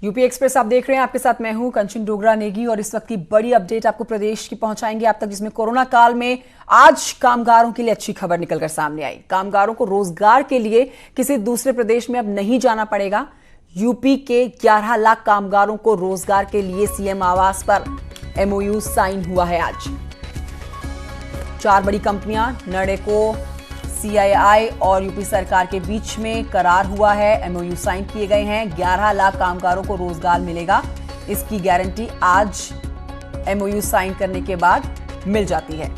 UP express आप देख रहे हैं, आपके साथ मैं हूं कंचन डोगरा नेगी और इस वक्त की बड़ी अपडेट आपको प्रदेश की पहुंचाएंगे आप तक, जिसमें कोरोना काल में आज कामगारों के लिए अच्छी खबर निकलकर सामने आई। कामगारों को रोजगार के लिए किसी दूसरे प्रदेश में अब नहीं जाना पड़ेगा। यूपी के 11 लाख कामगारों को रोजगार के लिए सीएम आवास पर एमओयू साइन हुआ है। आज 4 बड़ी कंपनियां नर्डेको, सीआईआई और यूपी सरकार के बीच में करार हुआ है, एमओयू साइन किए गए हैं। 11 लाख कामगारों को रोजगार मिलेगा, इसकी गारंटी आज एमओयू साइन करने के बाद मिल जाती है।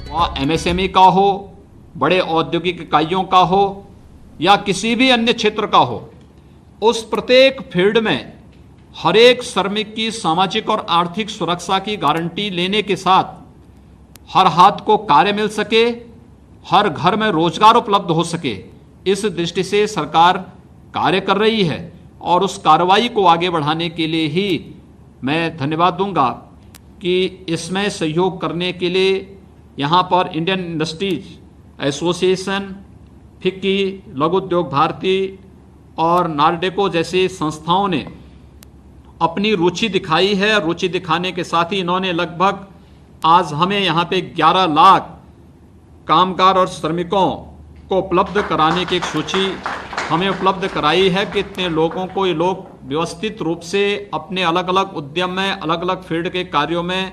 वह एमएसएमई का हो, बड़े औद्योगिक इकाइयों का हो या किसी भी अन्य क्षेत्र का हो, उस प्रत्येक फील्ड में हर एक श्रमिक की सामाजिक और आर्थिक सुरक्षा की गारंटी लेने के साथ हर हाथ को कार्य मिल सके, हर घर में रोजगार उपलब्ध हो सके, इस दृष्टि से सरकार कार्य कर रही है। और उस कार्रवाई को आगे बढ़ाने के लिए ही मैं धन्यवाद दूंगा कि इसमें सहयोग करने के लिए यहाँ पर इंडियन इंडस्ट्रीज एसोसिएशन, फिक्की, लघु उद्योग भारती और नार्डेको जैसी संस्थाओं ने अपनी रुचि दिखाई है। रुचि दिखाने के साथ ही इन्होंने लगभग आज हमें यहाँ पे 11 लाख कामगार और श्रमिकों को उपलब्ध कराने की एक सूची हमें उपलब्ध कराई है कि इतने लोगों को ये लोग व्यवस्थित रूप से अपने अलग अलग उद्यम में, अलग अलग फील्ड के कार्यों में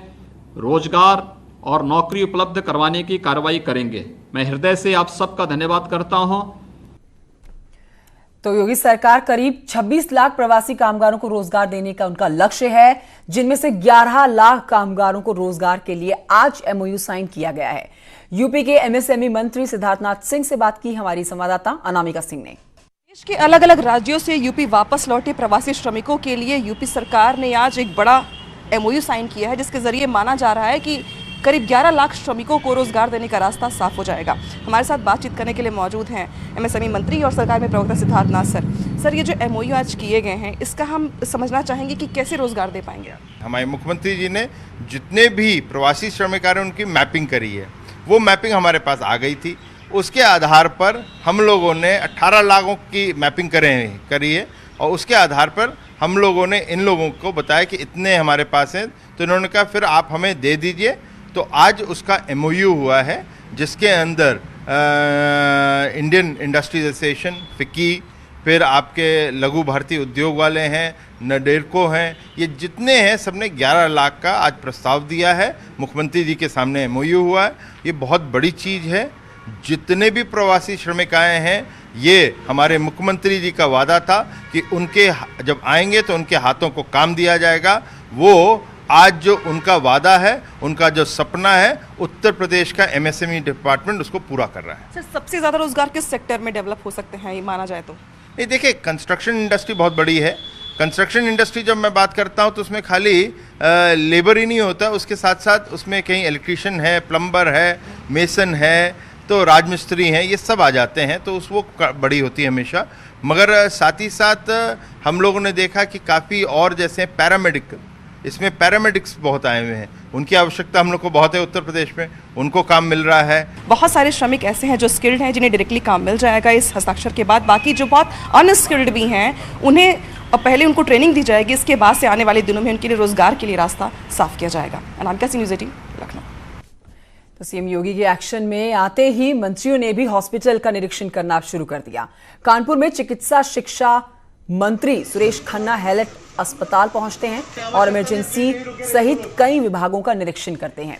रोजगार और नौकरी उपलब्ध करवाने की कार्रवाई करेंगे। मैं हृदय से आप सबका धन्यवाद करता हूं। तो योगी सरकार करीब 26 लाख प्रवासी कामगारों को रोजगार देने का उनका लक्ष्य है, जिनमें से 11 लाख कामगारों को रोजगार के लिए आज एमओयू साइन किया गया है। यूपी के एमएसएमई मंत्री सिद्धार्थनाथ सिंह से बात की हमारी संवाददाता अनामिका सिंह ने। देश के अलग अलग राज्यों से यूपी वापस लौटे प्रवासी श्रमिकों के लिए यूपी सरकार ने आज एक बड़ा एमओयू साइन किया है, जिसके जरिए माना जा रहा है कि करीब 11 लाख श्रमिकों को रोजगार देने का रास्ता साफ हो जाएगा। हमारे साथ बातचीत करने के लिए मौजूद हैं एमएसएमई मंत्री और सरकार में प्रवक्ता सिद्धार्थनाथ सर, ये जो एमओयू आज किए गए हैं, इसका हम समझना चाहेंगे कि कैसे रोजगार दे पाएंगे। हमारे मुख्यमंत्री जी ने जितने भी प्रवासी श्रमिक आ रहे हैं उनकी मैपिंग करी है, वो मैपिंग हमारे पास आ गई थी। उसके आधार पर हम लोगों ने 18 लाखों की मैपिंग करी है और उसके आधार पर हम लोगों ने इन लोगों को बताया कि इतने हमारे पास हैं, तो इन्होंने कहा फिर आप हमें दे दीजिए। तो आज उसका एमओयू हुआ है, जिसके अंदर इंडियन इंडस्ट्रीज एसोसिएशन, फिक्की, फिर आपके लघु भारतीय उद्योग वाले हैं, नर्डेको हैं, ये जितने हैं सबने 11 लाख का आज प्रस्ताव दिया है। मुख्यमंत्री जी के सामने एमओयू हुआ है। ये बहुत बड़ी चीज़ है। जितने भी प्रवासी श्रमिक आए हैं, ये हमारे मुख्यमंत्री जी का वादा था कि उनके जब आएंगे तो उनके हाथों को काम दिया जाएगा। वो आज जो उनका वादा है, उनका जो सपना है, उत्तर प्रदेश का एमएसएमई डिपार्टमेंट उसको पूरा कर रहा है। सर, सबसे ज़्यादा रोजगार किस सेक्टर में डेवलप हो सकते हैं, ये माना जाए तो? ये देखिए, कंस्ट्रक्शन इंडस्ट्री बहुत बड़ी है। कंस्ट्रक्शन इंडस्ट्री जब मैं बात करता हूँ तो उसमें खाली लेबर ही नहीं होता, उसके साथ साथ उसमें कहीं इलेक्ट्रीशियन है, प्लम्बर है, मेसन है, तो राजमिस्त्री हैं, ये सब आ जाते हैं, तो वो बड़ी होती है हमेशा। मगर साथ ही साथ हम लोगों ने देखा कि काफ़ी और जैसे पैरामेडिक, इसमें पैरामेडिक्स बहुत आए हुए हैं, उनकी आवश्यकता हम लोग को बहुत है उत्तर प्रदेश में, उनको काम मिल रहा है। बहुत सारे श्रमिक ऐसे हैं जो स्किल्ड हैं, जिन्हें डायरेक्टली काम मिल जाएगा इस हस्ताक्षर के बाद। बाकी जो बहुत अनस्किल्ड भी हैं, उन्हें पहले उनको ट्रेनिंग दी जाएगी, इसके बाद से आने वाले दिनों में उनके लिए रोजगार के लिए रास्ता साफ किया जाएगा। अनामिका सिंह, न्यूज़ 18, लखनऊ। तो सीएम योगी के एक्शन में आते ही मंत्रियों ने भी हॉस्पिटल का निरीक्षण करना शुरू कर दिया। कानपुर में चिकित्सा शिक्षा मंत्री सुरेश खन्ना हैलेट अस्पताल पहुंचते हैं और इमरजेंसी सहित कई विभागों का निरीक्षण करते हैं।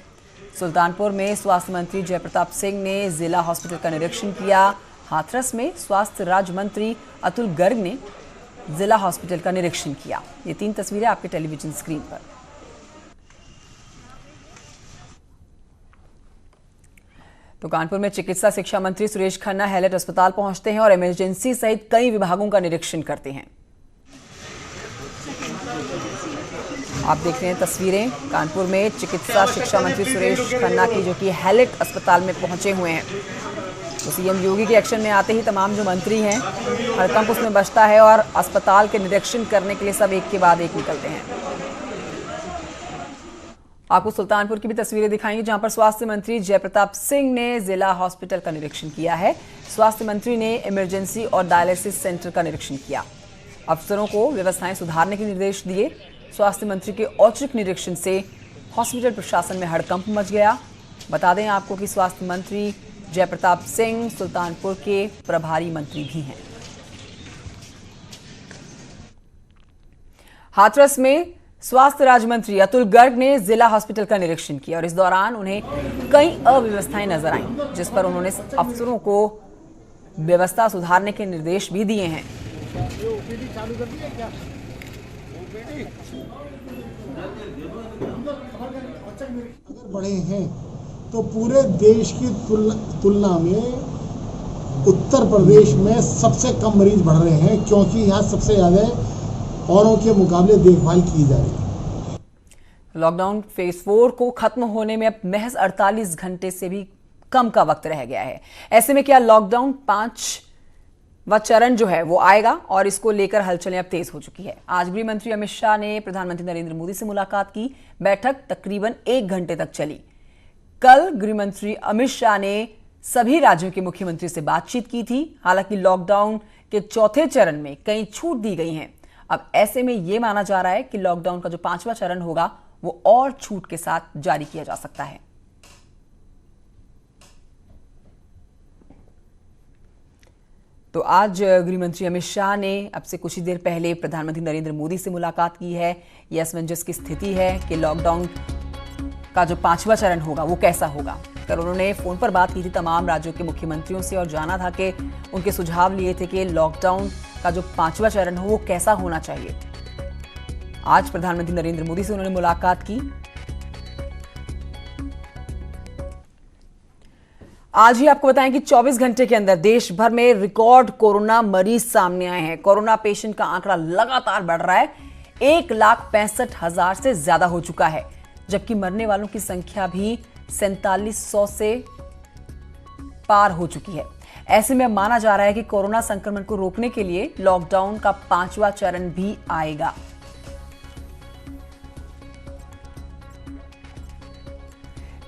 सुल्तानपुर में स्वास्थ्य मंत्री जयप्रताप सिंह ने जिला हॉस्पिटल का निरीक्षण किया। हाथरस में स्वास्थ्य राज्य मंत्री अतुल गर्ग ने जिला हॉस्पिटल का निरीक्षण किया। ये 3 तस्वीरें आपके टेलीविजन स्क्रीन पर। तो कानपुर में चिकित्सा शिक्षा मंत्री सुरेश खन्ना हैलेट अस्पताल पहुंचते हैं और इमरजेंसी सहित कई विभागों का निरीक्षण करते हैं। आप देख रहे हैं तस्वीरें कानपुर में चिकित्सा शिक्षा मंत्री सुरेश खन्ना की, जो कि हैलेट अस्पताल में पहुंचे हुए हैं। तो सीएम योगी के एक्शन में आते ही तमाम जो मंत्री हैं, हड़कंप उसमें बचता है और अस्पताल के निरीक्षण करने के लिए सब एक के बाद एक निकलते हैं। आपको सुल्तानपुर की भी तस्वीरें दिखाएंगे, जहां पर स्वास्थ्य मंत्री जयप्रताप सिंह ने जिला हॉस्पिटल का निरीक्षण किया है। स्वास्थ्य मंत्री ने इमरजेंसी और डायलिसिस सेंटर का निरीक्षण किया। अफसरों को व्यवस्थाएं सुधारने के निर्देश दिए। स्वास्थ्य मंत्री के औचक निरीक्षण से हॉस्पिटल प्रशासन में हड़कंप मच गया। बता दें आपको कि स्वास्थ्य मंत्री जयप्रताप सिंह सुल्तानपुर के प्रभारी मंत्री भी हैं। हाथरस में स्वास्थ्य राज्य मंत्री अतुल गर्ग ने जिला हॉस्पिटल का निरीक्षण किया और इस दौरान उन्हें कई अव्यवस्थाएं नजर आईं, जिस पर उन्होंने अफसरों को व्यवस्था सुधारने के निर्देश भी दिए हैं। अगर बढ़े हैं तो पूरे देश की तुलना में उत्तर प्रदेश में सबसे कम मरीज बढ़ रहे हैं, क्योंकि यहाँ सबसे ज्यादा औरों के मुकाबले देखभाल की जा रही है। लॉकडाउन फेज 4 को खत्म होने में अब महज 48 घंटे से भी कम का वक्त रह गया है। ऐसे में क्या लॉकडाउन 5वां चरण जो है वो आएगा, और इसको लेकर हलचलें अब तेज हो चुकी है। आज गृह मंत्री अमित शाह ने प्रधानमंत्री नरेंद्र मोदी से मुलाकात की। बैठक तकरीबन 1 घंटे तक चली। कल गृह मंत्री अमित शाह ने सभी राज्यों के मुख्यमंत्री से बातचीत की थी। हालांकि लॉकडाउन के चौथे चरण में कई छूट दी गई हैं। अब ऐसे में यह माना जा रहा है कि लॉकडाउन का जो 5वां चरण होगा वो और छूट के साथ जारी किया जा सकता है। तो आज गृहमंत्री अमित शाह ने अब से कुछ ही देर पहले प्रधानमंत्री नरेंद्र मोदी से मुलाकात की है। यह असमंजस की स्थिति है कि लॉकडाउन का जो 5वां चरण होगा वो कैसा होगा। कल उन्होंने फोन पर बात की थी तमाम राज्यों के मुख्यमंत्रियों से और जाना था कि उनके सुझाव लिए थे कि लॉकडाउन का जो 5वां चरण हो वो कैसा होना चाहिए। आज प्रधानमंत्री नरेंद्र मोदी से उन्होंने मुलाकात की। आज ही आपको बताएं कि 24 घंटे के अंदर देश भर में रिकॉर्ड कोरोना मरीज सामने आए हैं। कोरोना पेशेंट का आंकड़ा लगातार बढ़ रहा है। 1,65,000 से ज्यादा हो चुका है, जबकि मरने वालों की संख्या भी 4700 से पार हो चुकी है। ऐसे में माना जा रहा है कि कोरोना संक्रमण को रोकने के लिए लॉकडाउन का 5वां चरण भी आएगा।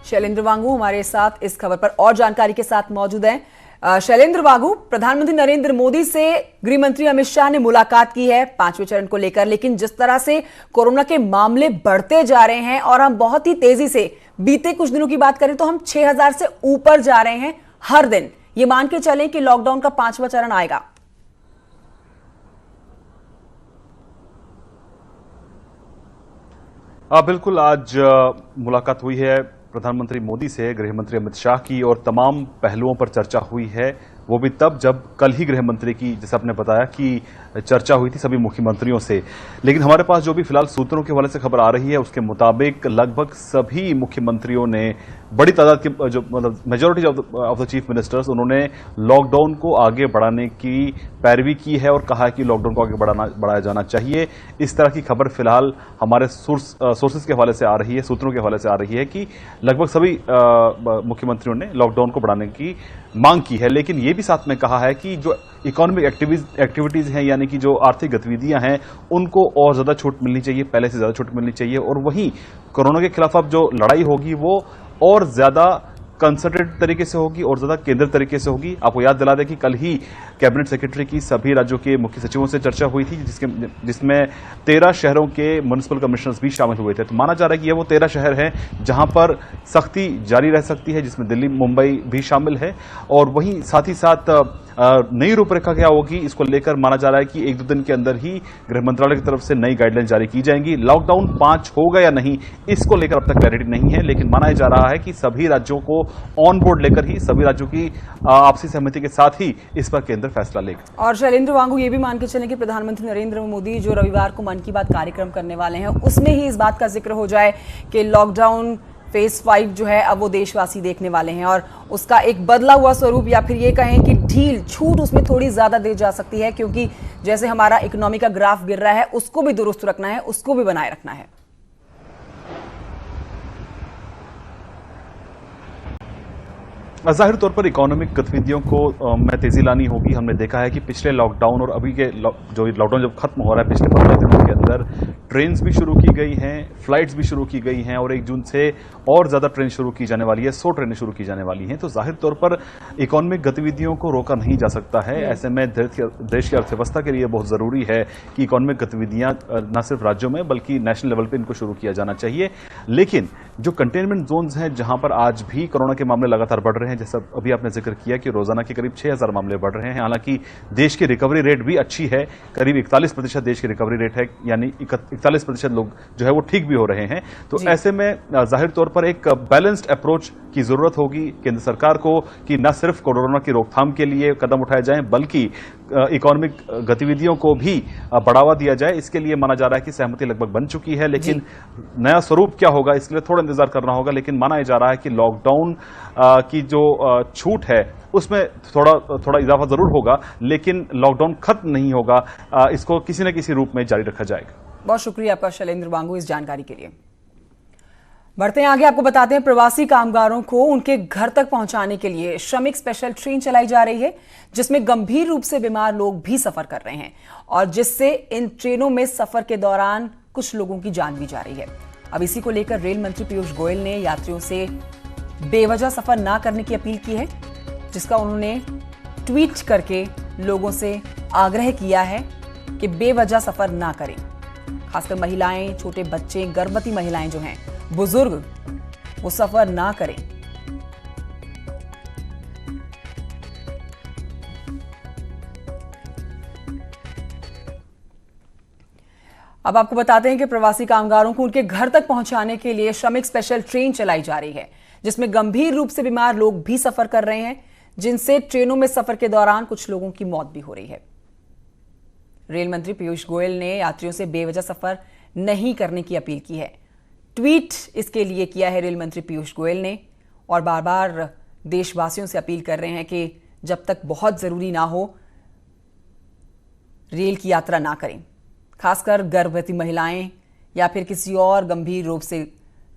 शैलेंद्र वांगू हमारे साथ इस खबर पर और जानकारी के साथ मौजूद हैं। शैलेंद्र वांगू, प्रधानमंत्री नरेंद्र मोदी से गृह मंत्री अमित शाह ने मुलाकात की है 5वें चरण को लेकर, लेकिन जिस तरह से कोरोना के मामले बढ़ते जा रहे हैं और हम बहुत ही तेजी से बीते कुछ दिनों की बात करें तो हम 6000 से ऊपर जा रहे हैं हर दिन, ये मान के चलें कि लॉकडाउन का 5वां चरण आएगा। बिल्कुल, आज मुलाकात हुई है प्रधानमंत्री मोदी से गृह मंत्री अमित शाह की और तमाम पहलुओं पर चर्चा हुई है। वो भी तब जब कल ही गृह मंत्री की, जैसे आपने बताया, कि चर्चा हुई थी सभी मुख्यमंत्रियों से। लेकिन हमारे पास जो भी फिलहाल सूत्रों के हवाले से खबर आ रही है उसके मुताबिक लगभग सभी मुख्यमंत्रियों ने, बड़ी तादाद के जो मतलब majority of the chief ministers, उन्होंने लॉकडाउन को आगे बढ़ाने की पैरवी की है और कहा है कि लॉकडाउन को आगे बढ़ाया जाना चाहिए। इस तरह की खबर फिलहाल हमारे सोर्सेज के हवाले से आ रही है, सूत्रों के हवाले से आ रही है कि लगभग सभी मुख्यमंत्रियों ने लॉकडाउन को बढ़ाने की मांग की है। लेकिन ये भी साथ में कहा है कि जो इकोनॉमिक एक्टिविटीज हैं, यानी कि जो आर्थिक गतिविधियां हैं, उनको और ज्यादा छूट मिलनी चाहिए, पहले से ज्यादा छूट मिलनी चाहिए। और वहीं कोरोना के खिलाफ अब जो लड़ाई होगी वो और ज्यादा कंसंट्रेटेड तरीके से होगी और ज्यादा केंद्रित तरीके से होगी। आपको याद दिला दें कि कल ही कैबिनेट सेक्रेटरी की सभी राज्यों के मुख्य सचिवों से चर्चा हुई थी, जिसमें 13 शहरों के म्युनिसिपल कमिश्नर्स भी शामिल हुए थे। तो माना जा रहा है कि ये वो 13 शहर हैं जहां पर सख्ती जारी रह सकती है, जिसमें दिल्ली, मुंबई भी शामिल है। और वहीं साथ ही साथ नई रूपरेखा क्या होगी, इसको लेकर माना जा रहा है कि 1-2 दिन के अंदर ही गृह मंत्रालय की तरफ से नई गाइडलाइन जारी की जाएंगी। लॉकडाउन 5 होगा या नहीं, इसको लेकर अब तक क्लैरिटी नहीं है, लेकिन माना जा रहा है कि सभी राज्यों को ऑन बोर्ड लेकर ही, सभी राज्यों की आपसी सहमति के साथ ही इस पर केंद्र फैसला लेगा। और शैलेंद्र वांगू, ये भी मान के चलें कि प्रधानमंत्री नरेंद्र मोदी जो रविवार को मन की बात कार्यक्रम करने वाले हैं, उसमें ही इस बात का जिक्र हो जाए कि लॉकडाउन फेज 5 जो है अब वो देशवासी देखने वाले हैं और उसका एक बदला हुआ स्वरूप, या फिर ये कहें कि ढील, छूट उसमें थोड़ी ज्यादा दी जा सकती है, क्योंकि जैसे हमारा इकोनॉमी का ग्राफ गिर रहा है उसको भी दुरुस्त रखना है, उसको भी बनाए रखना है। जाहिर तौर पर इकोनॉमिक गतिविधियों को में तेजी लानी होगी। हमने देखा है कि पिछले लॉकडाउन और अभी के जो लॉकडाउन जब खत्म हो रहा है पिछले 15 दिनों के अंदर ट्रेन्स भी शुरू की गई हैं, फ्लाइट्स भी शुरू की गई हैं और 1 जून से और ज़्यादा ट्रेन शुरू की जाने वाली है, 100 ट्रेनें शुरू की जाने वाली हैं। तो जाहिर तौर पर इकोनॉमिक गतिविधियों को रोका नहीं जा सकता है। ऐसे में देश की अर्थव्यवस्था के लिए बहुत ज़रूरी है कि इकोनॉमिक गतिविधियाँ न सिर्फ राज्यों में बल्कि नेशनल लेवल पर इनको शुरू किया जाना चाहिए। लेकिन जो कंटेनमेंट जोन्स हैं जहाँ पर आज भी कोरोना के मामले लगातार बढ़ रहे हैं, जैसा अभी आपने जिक्र किया कि रोजाना के करीब 6000 मामले बढ़ रहे हैं, हालांकि देश की रिकवरी रेट भी अच्छी है, करीब 41% देश की रिकवरी रेट है, यानी 41% लोग जो है वो ठीक भी हो रहे हैं। तो ऐसे में जाहिर तौर पर एक बैलेंस्ड अप्रोच की जरूरत होगी केंद्र सरकार को कि न सिर्फ कोरोना की रोकथाम के लिए कदम उठाए जाएं बल्कि इकोनॉमिक गतिविधियों को भी बढ़ावा दिया जाए। इसके लिए माना जा रहा है कि सहमति लगभग बन चुकी है, लेकिन नया स्वरूप क्या होगा इसके लिए थोड़ा इंतजार करना होगा। लेकिन माना जा रहा है कि लॉकडाउन की जो छूट है उसमें थोड़ा इजाफा जरूर होगा, लेकिन लॉकडाउन खत्म नहीं होगा, इसको किसी न किसी रूप में जारी रखा जाएगा। बहुत शुक्रिया आपका शैलेंद्र वांगू इस जानकारी के लिए। बढ़ते हैं आगे, आपको बताते हैं प्रवासी कामगारों को उनके घर तक पहुंचाने के लिए श्रमिक स्पेशल ट्रेन चलाई जा रही है, जिसमें गंभीर रूप से बीमार लोग भी सफर कर रहे हैं और जिससे इन ट्रेनों में सफर के दौरान कुछ लोगों की जान भी जा रही है। अब इसी को लेकर रेल मंत्री पीयूष गोयल ने यात्रियों से बेवजह सफर ना करने की अपील की है, जिसका उन्होंने ट्वीट करके लोगों से आग्रह किया है कि बेवजह सफर ना करें। खासकर महिलाएं, छोटे बच्चे, गर्भवती महिलाएं जो हैं, बुजुर्ग, वो सफर ना करें। अब आपको बताते हैं कि प्रवासी कामगारों को उनके घर तक पहुंचाने के लिए श्रमिक स्पेशल ट्रेन चलाई जा रही है, जिसमें गंभीर रूप से बीमार लोग भी सफर कर रहे हैं, जिनसे ट्रेनों में सफर के दौरान कुछ लोगों की मौत भी हो रही है। रेल मंत्री पीयूष गोयल ने यात्रियों से बेवजह सफर नहीं करने की अपील की है। ट्वीट इसके लिए किया है रेल मंत्री पीयूष गोयल ने और बार बार देशवासियों से अपील कर रहे हैं कि जब तक बहुत जरूरी ना हो रेल की यात्रा ना करें। खासकर गर्भवती महिलाएं या फिर किसी और गंभीर रोग से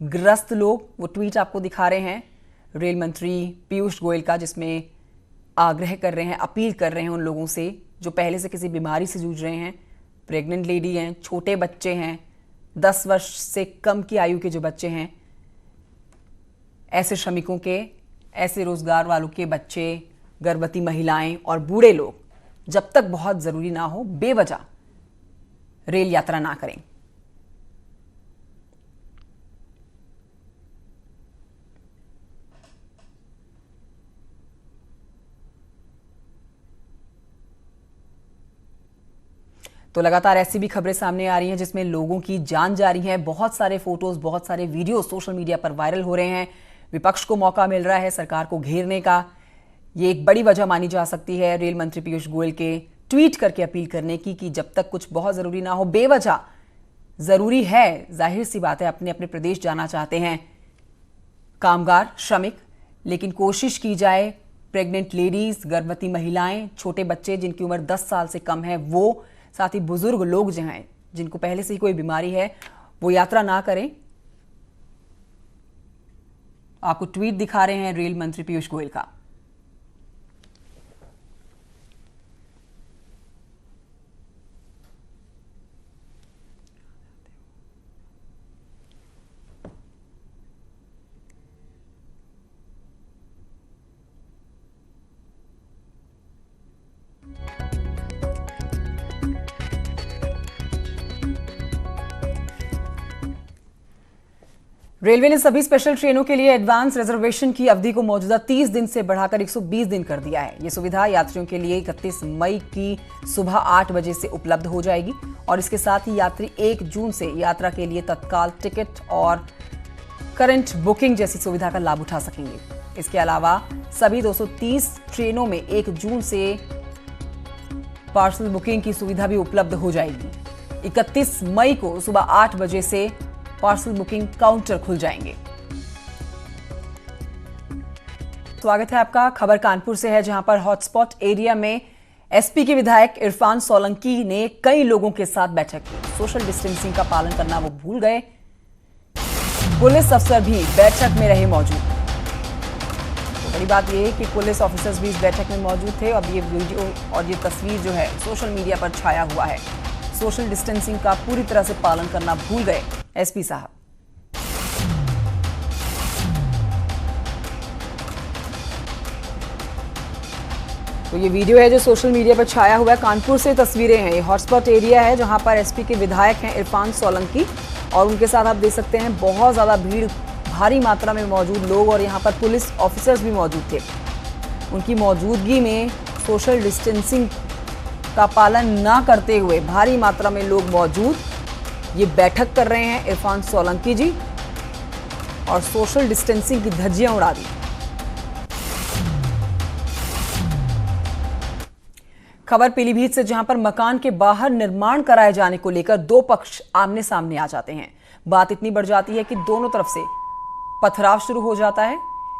ग्रस्त लोग। वो ट्वीट आपको दिखा रहे हैं रेल मंत्री पीयूष गोयल का, जिसमें आग्रह कर रहे हैं, अपील कर रहे हैं उन लोगों से जो पहले से किसी बीमारी से जूझ रहे हैं, प्रेग्नेंट लेडी हैं, छोटे बच्चे हैं, 10 वर्ष से कम की आयु के जो बच्चे हैं, ऐसे श्रमिकों के, ऐसे रोजगार वालों के बच्चे, गर्भवती महिलाएं और बूढ़े लोग जब तक बहुत जरूरी ना हो बेवजह रेल यात्रा ना करें। तो लगातार ऐसी भी खबरें सामने आ रही हैं जिसमें लोगों की जान जा रही है। बहुत सारे फोटोज, बहुत सारे वीडियो सोशल मीडिया पर वायरल हो रहे हैं। विपक्ष को मौका मिल रहा है सरकार को घेरने का। ये एक बड़ी वजह मानी जा सकती है रेल मंत्री पीयूष गोयल के ट्वीट करके अपील करने की कि जब तक कुछ बहुत जरूरी ना हो बेवजह जरूरी है, जाहिर सी बात है अपने अपने प्रदेश जाना चाहते हैं कामगार, श्रमिक, लेकिन कोशिश की जाए प्रेग्नेंट लेडीज, गर्भवती महिलाएं, छोटे बच्चे जिनकी उम्र 10 साल से कम है, वो साथ ही बुजुर्ग लोग जो हैं जिनको पहले से ही कोई बीमारी है, वो यात्रा ना करें। आपको ट्वीट दिखा रहे हैं रेल मंत्री पीयूष गोयल का। रेलवे ने सभी स्पेशल ट्रेनों के लिए एडवांस रिजर्वेशन की अवधि को मौजूदा 30 दिन से बढ़ाकर 120 दिन कर दिया है। यह सुविधा यात्रियों के लिए 31 मई की सुबह 8 बजे से उपलब्ध हो जाएगी और इसके साथ ही यात्री 1 जून से यात्रा के लिए तत्काल टिकट और करंट बुकिंग जैसी सुविधा का लाभ उठा सकेंगे। इसके अलावा सभी 230 ट्रेनों में 1 जून से पार्सल बुकिंग की सुविधा भी उपलब्ध हो जाएगी। 31 मई को सुबह 8 बजे से पार्सल बुकिंग काउंटर खुल जाएंगे। स्वागत है आपका। खबर कानपुर से है, जहां पर हॉटस्पॉट एरिया में एसपी के विधायक इरफान सोलंकी ने कई लोगों के साथ बैठक की। सोशल डिस्टेंसिंग का पालन करना वो भूल गए। पुलिस अफसर भी बैठक में रहे मौजूद। बड़ी बात यह है कि पुलिस ऑफिसर्स भी इस बैठक में मौजूद थे। अब ये वीडियो और ये तस्वीर जो है सोशल मीडिया पर छाया हुआ है। सोशल डिस्टेंसिंग का पूरी तरह से पालन करना भूल गए एसपी साहब। तो ये वीडियो है जो सोशल मीडिया पर छाया हुआ है। कानपुर से तस्वीरें हैं। ये हॉटस्पॉट एरिया है जहां पर एसपी के विधायक हैं इरफान सोलंकी और उनके साथ आप देख सकते हैं बहुत ज़्यादा भीड़, भारी मात्रा में मौजूद लोग और यहाँ पर पुलिस ऑफिसर्स भी मौजूद थे। उनकी मौजूदगी में सोशल डिस्टेंसिंग का पालन ना करते हुए भारी मात्रा में लोग मौजूद ये बैठक कर रहे हैं इरफान सोलंकी जी और सोशल डिस्टेंसिंग की धज्जियां उड़ा दी। खबर पीलीभीत से जहां पर मकान के बाहर निर्माण कराए जाने को लेकर दो पक्ष आमने सामने आ जाते हैं। बात इतनी बढ़ जाती है कि दोनों तरफ से पथराव शुरू हो जाता है।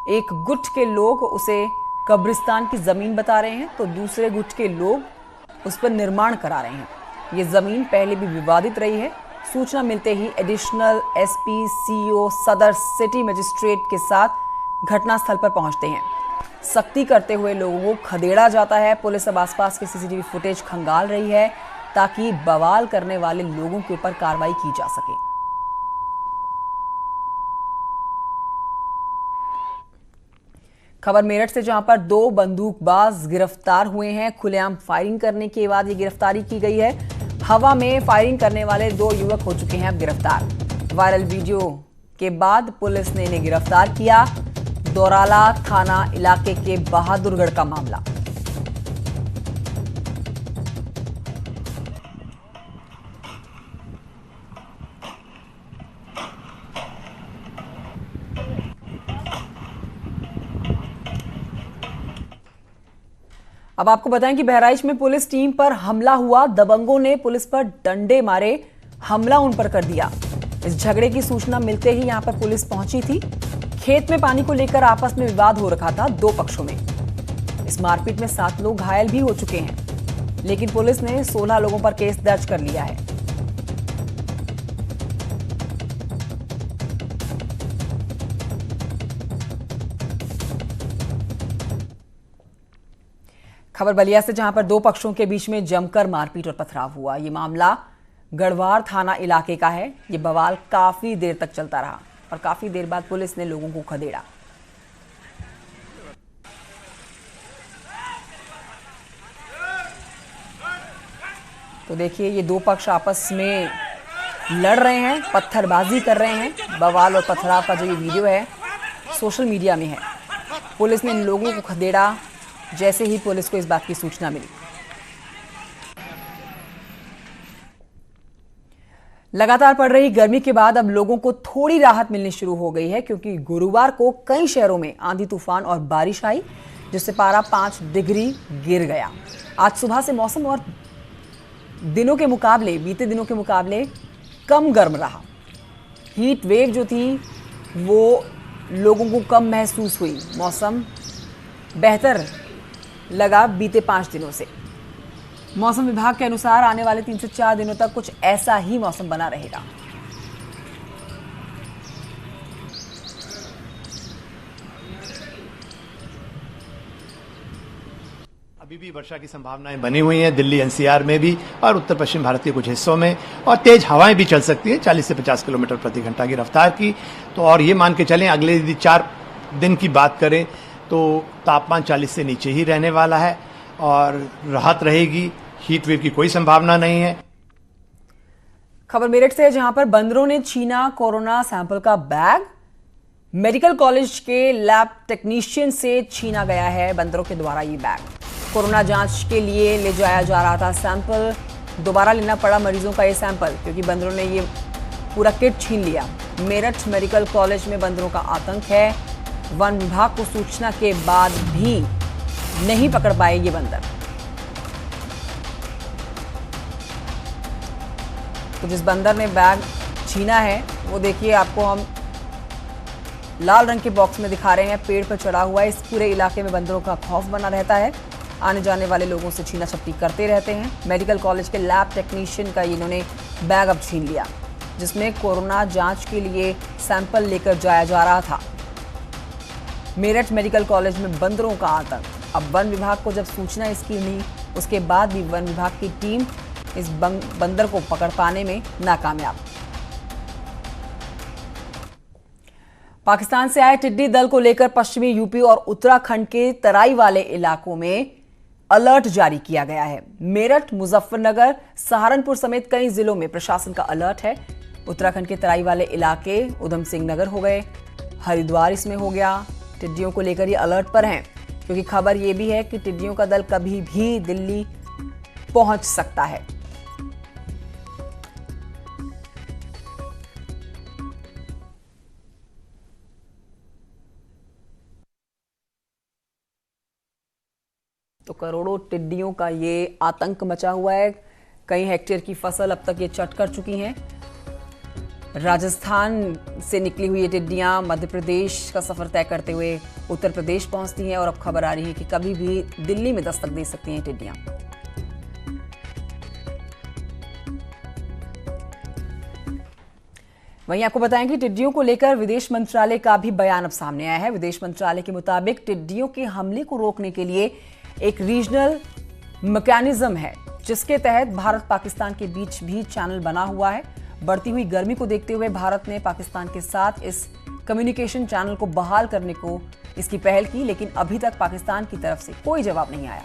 एक गुट के लोग उसे कब्रिस्तान की जमीन बता रहे हैं तो दूसरे गुट के लोग उस पर निर्माण करा रहे हैं। ये जमीन पहले भी विवादित रही है। सूचना मिलते ही एडिशनल एसपी, सीओ, सदर सिटी मजिस्ट्रेट के साथ घटनास्थल पर पहुंचते हैं। सख्ती करते हुए लोगों को खदेड़ा जाता है। पुलिस अब आसपास के सीसीटीवी फुटेज खंगाल रही है ताकि बवाल करने वाले लोगों के ऊपर कार्रवाई की जा सके। खबर मेरठ से जहां पर दो बंदूकबाज गिरफ्तार हुए हैं। खुलेआम फायरिंग करने के बाद ये गिरफ्तारी की गई है। हवा में फायरिंग करने वाले दो युवक हो चुके हैं अब गिरफ्तार। वायरल वीडियो के बाद पुलिस ने इन्हें गिरफ्तार किया। दोराला थाना इलाके के बहादुरगढ़ का मामला। अब आपको बताएं कि बहराइच में पुलिस टीम पर हमला हुआ। दबंगों ने पुलिस पर डंडे मारे, हमला उन पर कर दिया। इस झगड़े की सूचना मिलते ही यहां पर पुलिस पहुंची थी। खेत में पानी को लेकर आपस में विवाद हो रखा था दो पक्षों में। इस मारपीट में 7 लोग घायल भी हो चुके हैं, लेकिन पुलिस ने 16 लोगों पर केस दर्ज कर लिया है। खबर बलिया से जहां पर दो पक्षों के बीच में जमकर मारपीट और पथराव हुआ। ये मामला गढ़वार थाना इलाके का है। ये बवाल काफी देर तक चलता रहा और काफी देर बाद पुलिस ने लोगों को खदेड़ा। तो देखिए ये दो पक्ष आपस में लड़ रहे हैं, पत्थरबाजी कर रहे हैं। बवाल और पथराव का जो ये वीडियो है सोशल मीडिया में है। पुलिस ने इन लोगों को खदेड़ा जैसे ही पुलिस को इस बात की सूचना मिली। लगातार पड़ रही गर्मी के बाद अब लोगों को थोड़ी राहत मिलनी शुरू हो गई है, क्योंकि गुरुवार को कई शहरों में आंधी तूफान और बारिश आई, जिससे पारा 5 डिग्री गिर गया। आज सुबह से मौसम और बीते दिनों के मुकाबले कम गर्म रहा। हीट वेव जो थी वो लोगों को कम महसूस हुई। मौसम बेहतर लगा बीते 5 दिनों से। मौसम विभाग के अनुसार आने वाले 3 से 4 दिनों तक कुछ ऐसा ही मौसम बना रहेगा। अभी भी वर्षा की संभावनाएं बनी हुई हैं दिल्ली एनसीआर में भी और उत्तर पश्चिम भारत के कुछ हिस्सों में, और तेज हवाएं भी चल सकती है 40 से 50 किलोमीटर प्रति घंटा की रफ्तार की। तो और ये मान के चलें अगले यदि 4 दिन की बात करें तो तापमान 40 से नीचे ही रहने वाला है और राहत रहेगी। हीट वेव की कोई संभावना नहीं है। खबर मेरठ से है जहां पर बंदरों ने छीना कोरोना सैंपल का बैग। मेडिकल कॉलेज के लैब टेक्नीशियन से छीना गया है बंदरों के द्वारा ये बैग। कोरोना जांच के लिए ले जाया जा रहा था सैंपल। दोबारा लेना पड़ा मरीजों का ये सैंपल क्योंकि बंदरों ने ये पूरा किट छीन लिया। मेरठ मेडिकल कॉलेज में बंदरों का आतंक है। वन विभाग को सूचना के बाद भी नहीं पकड़ पाए ये बंदर। तो जिस बंदर ने बैग छीना है वो देखिए आपको हम लाल रंग के बॉक्स में दिखा रहे हैं। पेड़ पर चढ़ा हुआ है। इस पूरे इलाके में बंदरों का खौफ बना रहता है। आने जाने वाले लोगों से छीना छपटी करते रहते हैं। मेडिकल कॉलेज के लैब टेक्नीशियन का इन्होंने बैग अब छीन लिया, जिसमें कोरोना जांच के लिए सैंपल लेकर जाया जा रहा था। मेरठ मेडिकल कॉलेज में बंदरों का आतंक। अब वन विभाग को जब सूचना इसकी मिली, उसके बाद भी वन विभाग की टीम इस बंदर को पकड़ पाने में नाकामयाब। पाकिस्तान से आए टिड्डी दल को लेकर पश्चिमी यूपी और उत्तराखंड के तराई वाले इलाकों में अलर्ट जारी किया गया है। मेरठ, मुजफ्फरनगर, सहारनपुर समेत कई जिलों में प्रशासन का अलर्ट है। उत्तराखंड के तराई वाले इलाके उधम सिंह नगर हो गए, हरिद्वार इसमें हो गया। टिड्डियों को लेकर ये अलर्ट पर हैं, क्योंकि खबर ये भी है कि टिड्डियों का दल कभी भी दिल्ली पहुंच सकता है। तो करोड़ों टिड्डियों का ये आतंक मचा हुआ है। कई हेक्टेयर की फसल अब तक ये चट कर चुकी हैं। राजस्थान से निकली हुई ये टिड्डियां मध्य प्रदेश का सफर तय करते हुए उत्तर प्रदेश पहुंचती हैं और अब खबर आ रही है कि कभी भी दिल्ली में दस्तक दे सकती हैं टिड्डियां। वहीं आपको बताएं कि टिड्डियों को लेकर विदेश मंत्रालय का भी बयान अब सामने आया है। विदेश मंत्रालय के मुताबिक टिड्डियों के हमले को रोकने के लिए एक रीजनल मैकेनिज्म है, जिसके तहत भारत पाकिस्तान के बीच भी चैनल बना हुआ है। बढ़ती हुई गर्मी को देखते हुए भारत ने पाकिस्तान के साथ इस कम्युनिकेशन चैनल को बहाल करने को इसकी पहल की, लेकिन अभी तक पाकिस्तान की तरफ से कोई जवाब नहीं आया।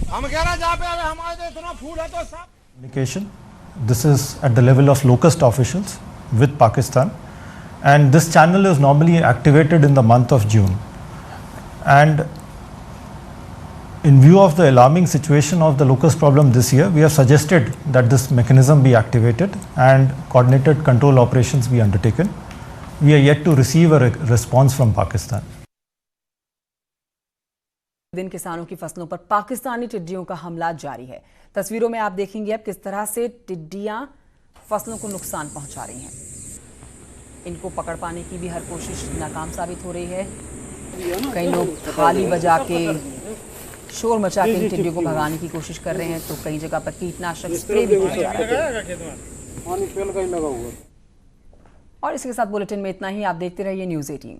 हम कह रहे हैं जहाँ पे हमारे इतना फूल है तो सब communication. This is at the level of locust officials with Pakistan, and this channel is normally activated in the month of June. And in view of the alarming situation of the locust problem this year, we have suggested that this mechanism be activated and coordinated control operations be undertaken. We are yet to receive a response from Pakistan. दिन किसानों की फसलों पर पाकिस्तानी टिड्डियों का हमला जारी है। तस्वीरों में आप देखेंगे अब किस तरह से टिड्डियां फसलों को नुकसान पहुंचा रही हैं। इनको पकड़ पाने की भी हर कोशिश नाकाम साबित हो रही है। कई लोग थाली बजा के, शोर मचा के इन टिड्डियों को भगाने की कोशिश कर रहे हैं, तो कई जगह पर कीटनाशक स्प्रे भी किया जा रहा है। और इसके साथ बुलेटिन में इतना ही। आप देखते रहिए न्यूज़ 18।